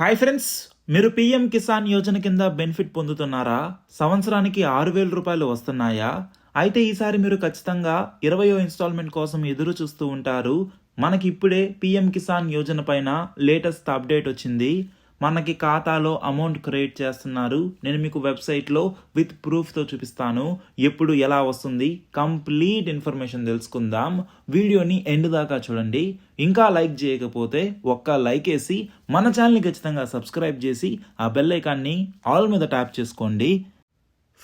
Hi friends, మీరు PM Kisan Yojana కింద benefit పొందుతున్నారా? సంవత్సరానికి 6,000 రూపాయలు వస్తున్నాయా? అయితే ఈసారి మీరు ఖచ్చితంగా 20వ ఇన్స్టాల్మెంట్ కోసం ఎదురు చూస్తూ ఉంటారు. మనకి ఇప్పుడే పీఎం కిసాన్ యోజన పైన లేటెస్ట్ అప్డేట్ వచ్చింది. మనకి ఖాతాలో అమౌంట్ క్రియేట్ చేస్తున్నారు. నేను మీకు వెబ్సైట్లో విత్ ప్రూఫ్తో చూపిస్తాను ఎప్పుడు ఎలా వస్తుంది. కంప్లీట్ ఇన్ఫర్మేషన్ తెలుసుకుందాం. వీడియోని ఎండ్ దాకా చూడండి. ఇంకా లైక్ చేయకపోతే ఒక్క లైక్ వేసి మన ఛానల్ని ఖచ్చితంగా సబ్స్క్రైబ్ చేసి ఆ బెల్ ఐకాన్ని ఆల్ మీద ట్యాప్ చేసుకోండి.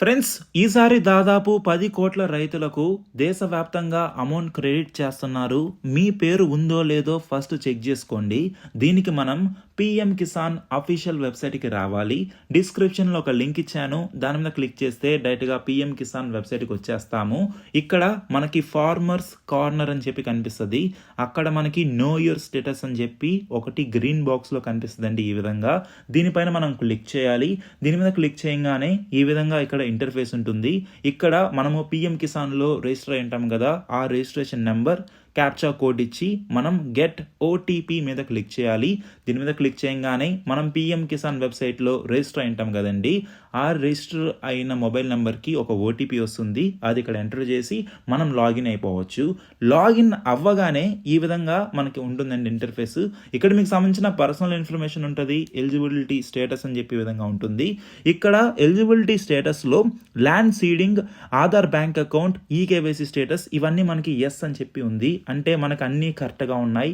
ఫ్రెండ్స్, ఈసారి దాదాపు 10 కోట్ల రైతులకు దేశవ్యాప్తంగా అమౌంట్ క్రెడిట్ చేస్తున్నారు. మీ పేరు ఉందో లేదో ఫస్ట్ చెక్ చేసుకోండి. దీనికి మనం పిఎం కిసాన్ అఫీషియల్ వెబ్సైట్కి రావాలి. డిస్క్రిప్షన్లో ఒక లింక్ ఇచ్చాను, దాని మీద క్లిక్ చేస్తే డైరెక్ట్గా పిఎం కిసాన్ వెబ్సైట్కి వచ్చేస్తాము. ఇక్కడ మనకి ఫార్మర్స్ కార్నర్ అని చెప్పి కనిపిస్తుంది. అక్కడ మనకి నో యువర్ స్టేటస్ అని చెప్పి ఒకటి గ్రీన్ బాక్స్లో కనిపిస్తుందండి. ఈ విధంగా దీనిపైన మనం క్లిక్ చేయాలి. దీని మీద క్లిక్ చేయగానే ఈ విధంగా ఇక్కడ ఇంటర్ఫేస్ ఉంటుంది. ఇక్కడ మనము పిఎం కిసాన్లో రిజిస్టర్ అయి ఉంటాం కదా, ఆ రిజిస్ట్రేషన్ నెంబర్ క్యాప్చా కోడ్ ఇచ్చి మనం గెట్ ఓటీపీ మీద క్లిక్ చేయాలి. దీని మీద క్లిక్ చేయగానే మనం పిఎం కిసాన్ వెబ్సైట్లో రిజిస్టర్ అయి ఉంటాం కదండి, ఆ రిజిస్టర్ అయిన మొబైల్ నెంబర్కి ఒక ఓటీపీ వస్తుంది. అది ఇక్కడ ఎంటర్ చేసి మనం లాగిన్ అయిపోవచ్చు. లాగిన్ అవ్వగానే ఈ విధంగా మనకి ఉంటుందండి ఇంటర్ఫేస్. ఇక్కడ మీకు సంబంధించిన పర్సనల్ ఇన్ఫర్మేషన్ ఉంటుంది, ఎలిజిబిలిటీ స్టేటస్ అని చెప్పి విధంగా ఉంటుంది. ఇక్కడ ఎలిజిబిలిటీ స్టేటస్లో land seeding, Aadhaar bank account, eKYC status ఇవన్నీ మనకి ఎస్ అని చెప్పి ఉంది. అంటే మనకు అన్నీ కరెక్ట్గా ఉన్నాయి.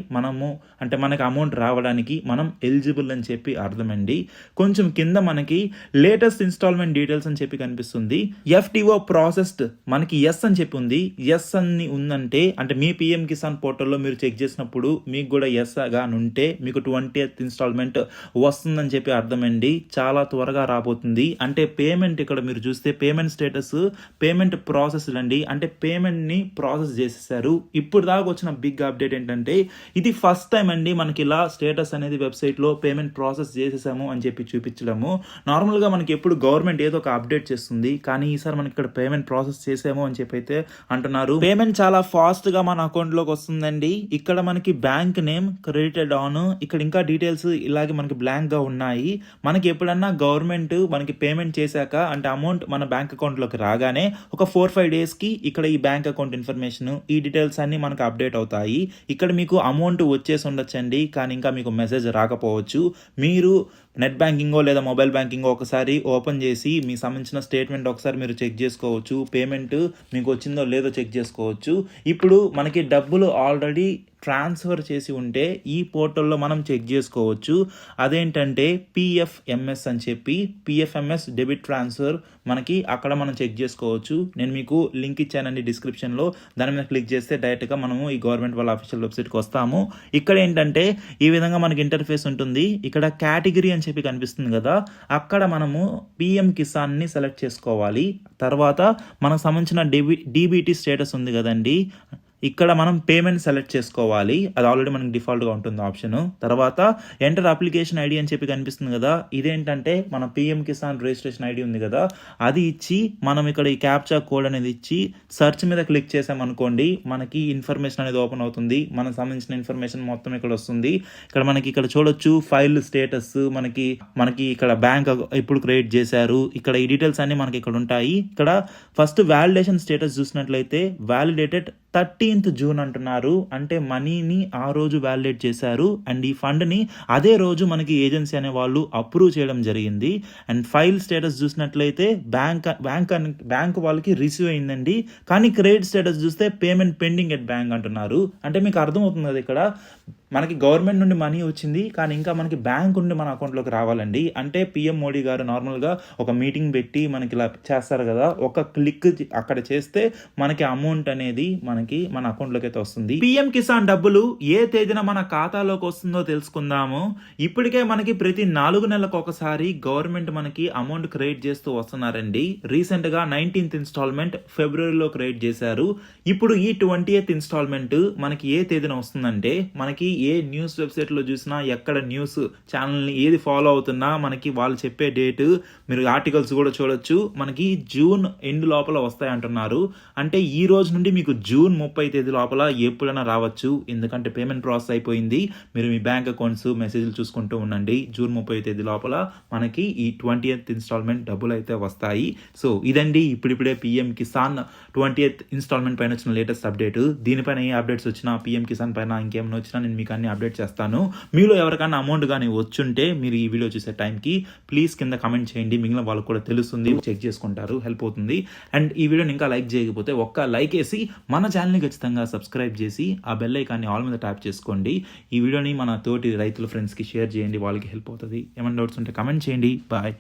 మనకు అమౌంట్ రావడానికి మనం ఎలిజిబుల్ అని చెప్పి అర్థమండి. కొంచెం కింద మనకి లేటెస్ట్ ఇన్స్టాల్మెంట్ డీటెయిల్స్ అని చెప్పి కనిపిస్తుంది. ఎఫ్టిఓ ప్రాసెస్డ్ మనకి ఎస్ అని చెప్పి ఉంది. ఎస్ అని ఉందంటే అంటే మీ పిఎం కిసాన్ పోర్టల్లో మీరు చెక్ చేసినప్పుడు మీకు కూడా ఎస్ గా ఉంటే మీకు 20th ఇన్స్టాల్మెంట్ వస్తుందని చెప్పి అర్థమండి. చాలా త్వరగా రాబోతుంది. అంటే పేమెంట్ ఇక్కడ మీరు చూస్తే పేమెంట్ స్టేటస్ పేమెంట్ ప్రాసెస్డ్ అండి. అంటే పేమెంట్ని ప్రాసెస్ చేసేసారు. ఇప్పుడు దాకా వచ్చిన బిగ్ అప్డేట్ ఏంటంటే ఇది ఫస్ట్ టైం అండి మనకి ఇలా స్టేటస్ అనేది వెబ్సైట్లో పేమెంట్ ప్రాసెస్ చేసేసాము అని చెప్పి చూపించడము. నార్మల్గా మనకి ఎప్పుడు గవర్నమెంట్ ఏదో ఒక అప్డేట్ చేస్తుంది, కానీ ఈసారి మనకి ఇక్కడ పేమెంట్ ప్రాసెస్ చేసాము అని చెప్పి అయితే అంటున్నారు. పేమెంట్ చాలా ఫాస్ట్గా మన అకౌంట్లోకి వస్తుందండి. ఇక్కడ మనకి బ్యాంక్ నేమ్ క్రెడిటెడ్ ఆన్, ఇక్కడ ఇంకా డీటెయిల్స్ ఇలాగే మనకి బ్లాంక్గా ఉన్నాయి. మనకి ఎప్పుడన్నా గవర్నమెంట్ మనకి పేమెంట్ చేశాక అంటే అమౌంట్ మన బ్యాంక్ అకౌంట్లోకి రాగానే ఒక 4-5 డేస్కి ఇక్కడ ఈ బ్యాంక్ అకౌంట్ ఇన్ఫర్మేషన్ ఈ డీటెయిల్స్ అన్ని మనకు అప్డేట్ అవుతాయి. ఇక్కడ మీకు అమౌంట్ వచ్చేసి ఉండొచ్చండి, కానీ ఇంకా మీకు మెసేజ్ రాకపోవచ్చు. మీరు నెట్ బ్యాంకింగో లేదా మొబైల్ బ్యాంకింగో ఒకసారి ఓపెన్ చేసి మీ సంబంధించిన స్టేట్మెంట్ ఒకసారి మీరు చెక్ చేసుకోవచ్చు. పేమెంట్ మీకు వచ్చిందో లేదో చెక్ చేసుకోవచ్చు. ఇప్పుడు మనకి డబ్బులు ఆల్రెడీ ట్రాన్స్ఫర్ చేసి ఉంటే ఈ పోర్టల్లో మనం చెక్ చేసుకోవచ్చు. అదేంటంటే పిఎఫ్ఎంఎస్ అని చెప్పి పిఎఫ్ఎంఎస్ డెబిట్ ట్రాన్స్ఫర్ మనకి అక్కడ మనం చెక్ చేసుకోవచ్చు. నేను మీకు లింక్ ఇచ్చానండి డిస్క్రిప్షన్లో, దాని మీద క్లిక్ చేస్తే డైరెక్ట్గా మనము ఈ గవర్నమెంట్ వాళ్ళ అఫీషియల్ వెబ్సైట్కి వస్తాము. ఇక్కడ ఏంటంటే ఈ విధంగా మనకి ఇంటర్ఫేస్ ఉంటుంది. ఇక్కడ కేటగిరీ అని చెప్పి కనిపిస్తుంది కదా, అక్కడ మనము పిఎం కిసాన్ని సెలెక్ట్ చేసుకోవాలి. తర్వాత మనకు సంబంధించిన డీబీటీ స్టేటస్ ఉంది కదండి, ఇక్కడ మనం పేమెంట్ సెలెక్ట్ చేసుకోవాలి. అది ఆల్రెడీ మనకి డిఫాల్ట్గా ఉంటుంది ఆప్షన్. తర్వాత ఎంటర్ అప్లికేషన్ ఐడి అని చెప్పి కనిపిస్తుంది కదా, ఇదేంటంటే మన పిఎం కిసాన్ రిజిస్ట్రేషన్ ఐడి ఉంది కదా, అది ఇచ్చి మనం ఇక్కడ ఈ క్యాప్చా కోడ్ అనేది ఇచ్చి సెర్చ్ మీద క్లిక్ చేసామనుకోండి మనకి ఇన్ఫర్మేషన్ అనేది ఓపెన్ అవుతుంది. మనకు సంబంధించిన ఇన్ఫర్మేషన్ మొత్తం ఇక్కడ వస్తుంది. ఇక్కడ చూడొచ్చు ఫైల్ స్టేటస్, మనకి ఇక్కడ బ్యాంక్ ఇప్పుడు క్రియేట్ చేశారు. ఇక్కడ ఈ డీటెయిల్స్ అన్ని మనకి ఇక్కడ ఉంటాయి. ఇక్కడ ఫస్ట్ వ్యాలిడేషన్ స్టేటస్ చూసినట్లయితే వ్యాలిడేటెడ్ 13th జూన్ అంటున్నారు. అంటే మనీని ఆ రోజు వ్యాలిడేట్ చేశారు అండ్ ఈ ఫండ్ని అదే రోజు మనకి ఏజెన్సీ అనే వాళ్ళు అప్రూవ్ చేయడం జరిగింది. అండ్ ఫైల్ స్టేటస్ చూసినట్లయితే బ్యాంక్ వాళ్ళకి రిసీవ్ అయిందండి, కానీ క్రెడిట్ స్టేటస్ చూస్తే పేమెంట్ పెండింగ్ ఎట్ బ్యాంక్ అంటున్నారు. అంటే మీకు అర్థమవుతుంది కదా, ఇక్కడ మనకి గవర్నమెంట్ నుండి మనీ వచ్చింది, కానీ ఇంకా మనకి బ్యాంక్ నుండి మన అకౌంట్లోకి రావాలండి. అంటే పిఎం మోడీ గారు నార్మల్గా ఒక మీటింగ్ పెట్టి మనకి ఇలా చేస్తారు కదా, ఒక క్లిక్ అక్కడ చేస్తే మనకి అమౌంట్ అనేది మన అకౌంట్లోకి అయితే వస్తుంది. పిఎం కిసాన్ డబ్బులు ఏ తేదీన మన ఖాతాలోకి వస్తుందో తెలుసుకుందాము. ఇప్పటికే మనకి ప్రతి 4 నెలలకు ఒకసారి గవర్నమెంట్ మనకి అమౌంట్ క్రియేట్ చేస్తూ వస్తున్నారండి. రీసెంట్ గా 19th ఇన్స్టాల్మెంట్ ఫిబ్రవరిలో క్రియేట్ చేశారు. ఇప్పుడు ఈ 20th ఇన్స్టాల్మెంట్ మనకి ఏ తేదీన వస్తుందంటే మనకి ఏ న్యూస్ వెబ్సైట్లో చూసినా, ఎక్కడ న్యూస్ ఛానల్ని ఏది ఫాలో అవుతున్నా మనకి వాళ్ళు చెప్పే డేటు, మీరు ఆర్టికల్స్ కూడా చూడొచ్చు, మనకి జూన్ ఎండ్ లోపల వస్తాయి అంటున్నారు. అంటే ఈ రోజు నుండి మీకు జూన్ 30 తేదీ లోపల ఎప్పుడైనా రావచ్చు. ఎందుకంటే పేమెంట్ ప్రాసెస్ అయిపోయింది. మీరు మీ బ్యాంక్ అకౌంట్స్ మెసేజ్లు చూసుకుంటూ ఉండండి. జూన్ 30 తేదీ లోపల మనకి ఈ 20th ఇన్స్టాల్మెంట్ డబ్బులు అయితే వస్తాయి. సో ఇదండి ఇప్పుడిప్పుడే పీఎం కిసాన్ 20th ఇన్స్టాల్మెంట్ పైన వచ్చిన లేటెస్ట్ అప్డేట్. దీనిపైన ఏ అప్డేట్స్ వచ్చినా, పీఎం కిసాన్ పైన ఇంకేమైనా వచ్చినా నేను మీకు అన్ని అప్డేట్ చేస్తాను. మీలో ఎవరికైనా అమౌంట్ కానీ వచ్చుంటే మీరు ఈ వీడియో చూసే టైంకి ప్లీజ్ కింద కమెంట్ చేయండి. మిగిలిన వాళ్ళకు కూడా తెలుస్తుంది, చెక్ చేసుకుంటారు, హెల్ప్ అవుతుంది. అండ్ ఈ వీడియోని ఇంకా లైక్ చేయకపోతే ఒక్క లైక్ వేసి మన ఛానల్ని ఖచ్చితంగా సబ్స్క్రైబ్ చేసి ఆ బెల్ ఐకాన్ని ఆల్ మీద ట్యాప్ చేసుకోండి. ఈ వీడియోని మన తోటి రైతుల ఫ్రెండ్స్కి షేర్ చేయండి, వాళ్ళకి హెల్ప్ అవుతుంది. ఏమైనా డౌట్స్ ఉంటే కమెంట్ చేయండి. బాయ్.